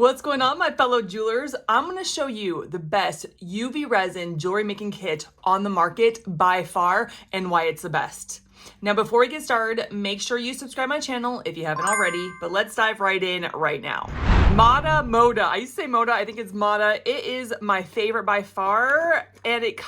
What's going on, my fellow jewelers? I'm going to show you the best UV resin jewelry making kit on the market by far and why it's the best. Now, before we get started, make sure you subscribe my channel if you haven't already, but let's dive right in right now. Moda. I used to say Moda, I think it's Moda. It is my favorite by far, and it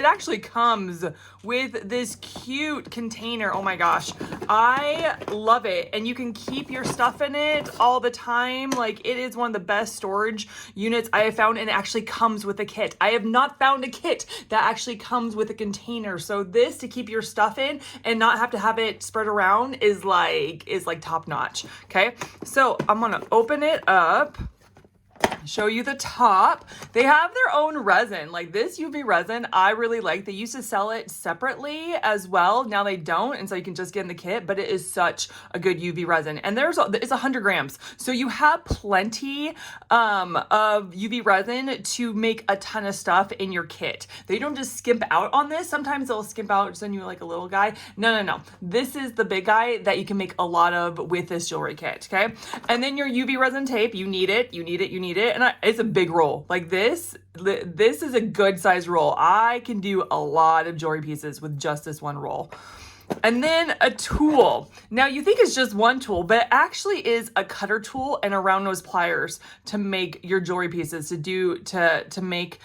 actually comes with this cute container. Oh my gosh, I love it. And you can keep your stuff in it all the time. Like, it is one of the best storage units I have found, and it actually comes with a kit. I have not found a kit that actually comes with a container. So this, to keep your stuff in and not have to have it spread around, is like top notch. Okay, so I'm gonna open it up, show you the top. They have their own resin. Like, this UV resin I really like. They used to sell it separately as well. Now they don't, and so you can just get in the kit, but it is such a good UV resin. And it's 100 grams. So you have plenty of UV resin to make a ton of stuff in your kit. They don't just skimp out on this. Sometimes they'll skimp out, send you like a little guy. No. This is the big guy that you can make a lot of with this jewelry kit, okay? And then your UV resin tape, you need it. And it's a big roll. Like, this is a good size roll. I can do a lot of jewelry pieces with just this one roll. And then a tool. Now, you think it's just one tool, but it actually is a cutter tool and a round nose pliers to make your jewelry pieces, to make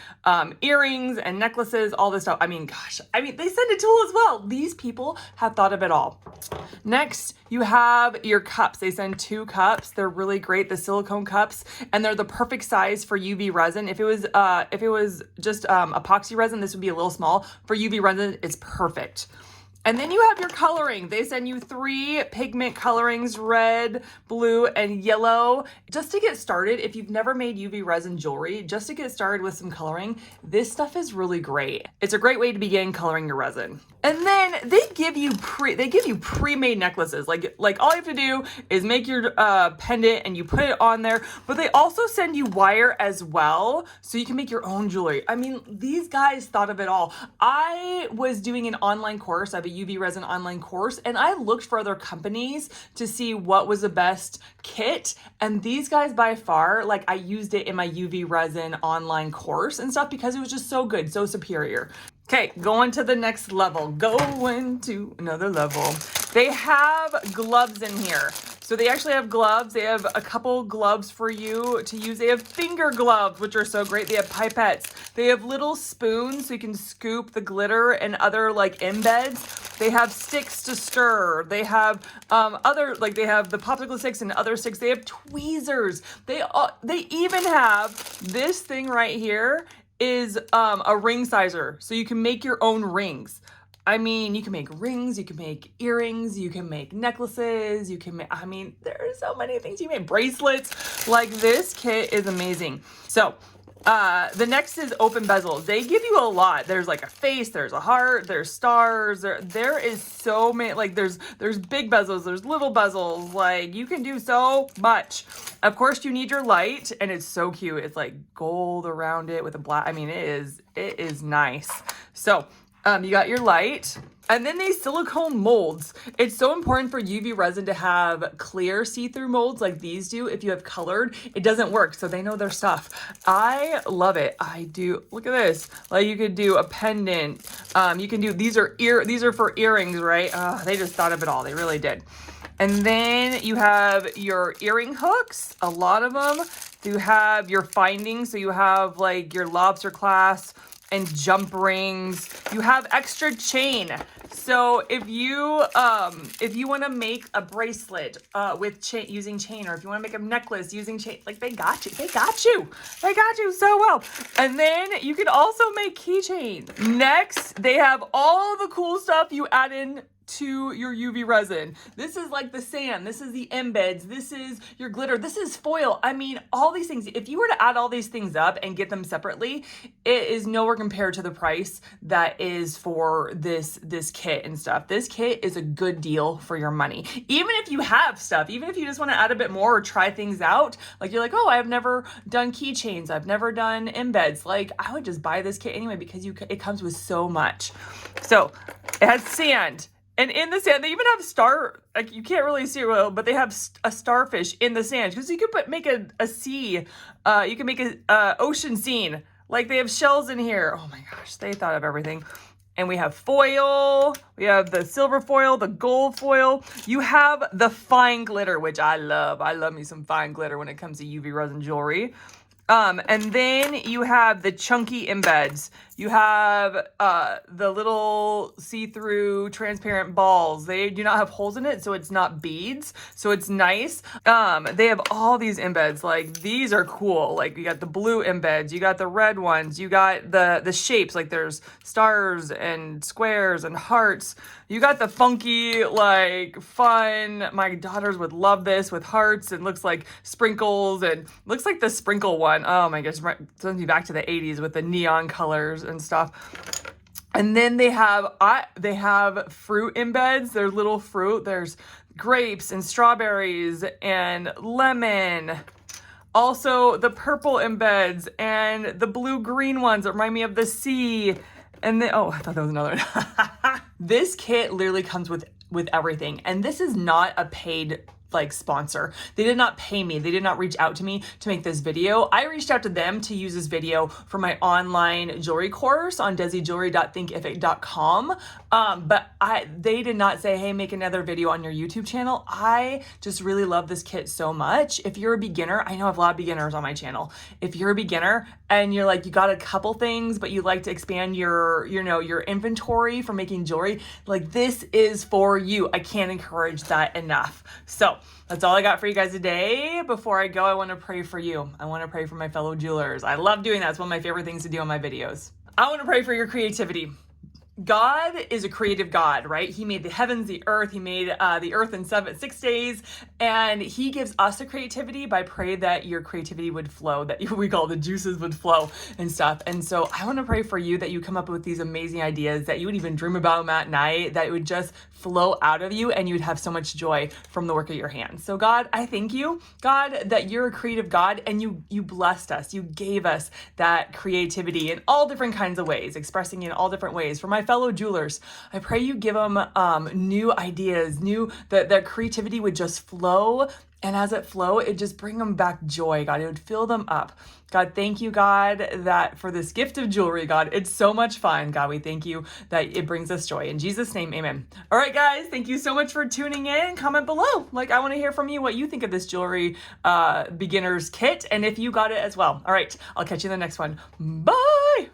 earrings and necklaces, all this stuff. I mean, they send a tool as well. These people have thought of it all. Next, you have your cups. They send 2 cups. They're really great, the silicone cups, and they're the perfect size for UV resin. If it was just epoxy resin, this would be a little small. For UV resin, it's perfect. And then you have your coloring. They send you 3 pigment colorings, red, blue, and yellow. Just to get started, if you've never made UV resin jewelry, just to get started with some coloring, this stuff is really great. It's a great way to begin coloring your resin. And then they give you pre-made necklaces. Like all you have to do is make your pendant and you put it on there, but they also send you wire as well, so you can make your own jewelry. I mean, these guys thought of it all. I was doing an online course. I have a UV resin online course, and I looked for other companies to see what was the best kit, and these guys by far, like, I used it in my UV resin online course and stuff because it was just so good, so superior. Okay, going to the next level, going to another level. They have gloves in here. So they actually have gloves. They have a couple gloves for you to use. They have finger gloves, which are so great. They have pipettes. They have little spoons so you can scoop the glitter and other like embeds. They have sticks to stir. They have they have the popsicle sticks and other sticks. They have tweezers. They even have this thing right here is a ring sizer, so you can make your own rings. I mean, you can make rings, you can make earrings, you can make necklaces, you can make, there are so many things you make, bracelets. Like, this kit is amazing. So the next is open bezels. They give you a lot. There's like a face, there's a heart, there's stars. There is so many, like there's big bezels, there's little bezels. Like, you can do so much. Of course, you need your light, and it's so cute. It's like gold around it with a black, it is nice. So you got your light, and then these silicone molds. It's so important for UV resin to have clear see-through molds like these do. If you have colored, it doesn't work, so they know their stuff. I love it. I do. Look at this. Like, you could do a pendant. You can do, these are for earrings, right? They just thought of it all. They really did. And then you have your earring hooks, a lot of them. You have your findings, so you have like your lobster clasp and jump rings. You have extra chain. So if you want to make a bracelet with chain, using chain, or if you want to make a necklace using chain, like, they got you so well. And then you can also make keychains. Next, they have all the cool stuff you add in to your UV resin. This is like the sand, this is the embeds, this is your glitter, this is foil. All these things, if you were to add all these things up and get them separately, it is nowhere compared to the price that is for this kit and stuff. This kit is a good deal for your money. Even if you have stuff, even if you just want to add a bit more or try things out, like you're like, oh, I've never done keychains, I've never done embeds, like, I would just buy this kit anyway because it comes with so much. So it has sand, And in the sand, they even have like you can't really see it well, but they have a starfish in the sand. Because you could make a sea, you can make a ocean scene. Like they have shells in here. Oh my gosh, they thought of everything. And we have foil, we have the silver foil, the gold foil. You have the fine glitter, which I love. I love me some fine glitter when it comes to UV resin jewelry. And then you have the chunky embeds. You have the little see-through transparent balls. They do not have holes in it, so it's not beads. So it's nice. They have all these embeds. Like these are cool. Like you got the blue embeds, you got the red ones, you got the shapes. Like there's stars and squares and hearts. You got the funky, like fun. My daughters would love this with hearts and looks like sprinkles and looks like the sprinkle one. Oh my gosh, sends me back to the 80s with the neon colors and stuff. And then they have fruit embeds. There's little fruit. There's grapes and strawberries and lemon. Also the purple embeds and the blue-green ones that remind me of the sea. And then, oh, I thought that was another one. This kit literally comes with everything. And this is not a paid like sponsor. They did not pay me. They did not reach out to me to make this video. I reached out to them to use this video for my online jewelry course on desijewelry.thinkific.com. But they did not say, hey, make another video on your YouTube channel. I just really love this kit so much. If you're a beginner, I know I have a lot of beginners on my channel. If you're a beginner and you're like, you got a couple things, but you'd like to expand your inventory for making jewelry, like this is for you. I can't encourage that enough. So that's all I got for you guys today. Before I go, I want to pray for you. I want to pray for my fellow jewelers. I love doing that. It's one of my favorite things to do on my videos. I want to pray for your creativity. God is a creative God, right? He made the heavens, the earth. He made the earth in 6 days. And he gives us a creativity. But I pray that your creativity would flow, that we call the juices would flow and stuff. And so I want to pray for you that you come up with these amazing ideas, that you would even dream about them at night, that it would just flow out of you and you'd have so much joy from the work of your hands. So God, I thank you, God, that you're a creative God and you blessed us. You gave us that creativity in all different kinds of ways, expressing in all different ways. For my fellow jewelers, I pray you give them new ideas, that creativity would just flow. And as it flow, it just bring them back joy, God. It would fill them up. God, thank you, God, that for this gift of jewelry, God, it's so much fun. God, we thank you that it brings us joy. In Jesus' name, amen. All right, guys, thank you so much for tuning in. Comment below. Like, I want to hear from you what you think of this jewelry beginner's kit and if you got it as well. All right, I'll catch you in the next one. Bye.